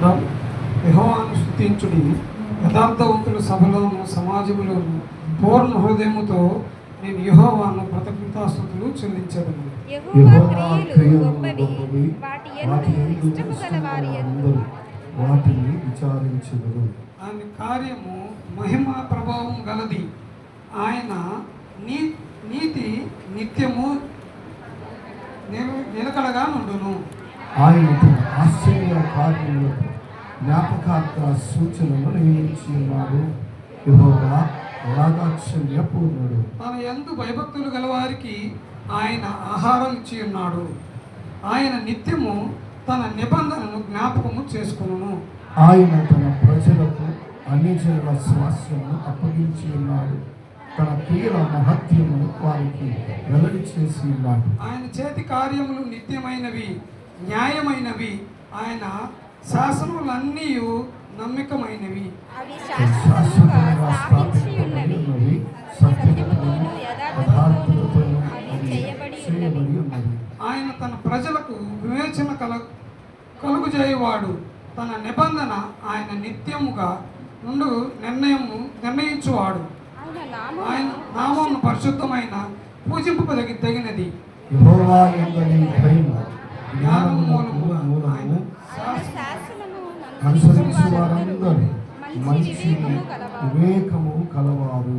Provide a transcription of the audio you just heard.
పాడుకుందాం. యెహోవాను స్తుతించుడి, యథార్థవంతుల సభలోను సమాజములోను పూర్ణ హృదయముతో నేను యెహోవాను కృతజ్ఞతాస్తుతులు చెల్లించదను. యెహోవా క్రియలు గొప్పవి, వాటి యందు ఇష్టము గల వారి యందు వాటిని విచారించెదరు. ఆయన కార్యము మహిమ ప్రభావం గలది, ఆయన నీతి నిత్యము నిలకడగా నుండును. ఆయన తన ఆశ్చర్య కార్యములకు జ్ఞాపకార్థ సూచనలు నియమించి ఉన్నాడు. యెహోవా వాత్సల్యపూర్ణుడు. తన యందు భయభక్తులు గలవారికి ఆయన ఆహారం ఇచ్చి ఉన్నాడు. ఆయన నిత్యము తన నిబంధనను జ్ఞాపకము చేసుకొనును. ఆయన తన ప్రజలకు అన్ని జనుల స్వాస్థ్యమును అప్పగించి ఉన్నాడు. తన క్రియల మహత్యమును వారికి వెల్లడి చేసి ఉన్నాడు. ఆయన చేతి కార్యములు నిత్యమైనవి, న్యాయమైనవి. ఆయన శాసనములన్నీ నమ్మకమైనవి. అవి శాశ్వతంగా స్థాపించి ఉన్నవి, సత్యముతోను యథార్థతతోను అవి చేయబడి ఉన్నవి. ఆయన తన ప్రజలకు వివేచన కలుగుజేయువాడు. తన నిబంధన ఆయన నిత్యముగా నుండి నిర్ణయించువాడు. ఆయన నామము పరిశుద్ధమైన పూజింపదగినది. యెహోవా యందలి భయము జ్ఞానము మూలముగా మూలము. శాసనము అనుసరించు వారందరూ మంచి వివేకము కలవారు.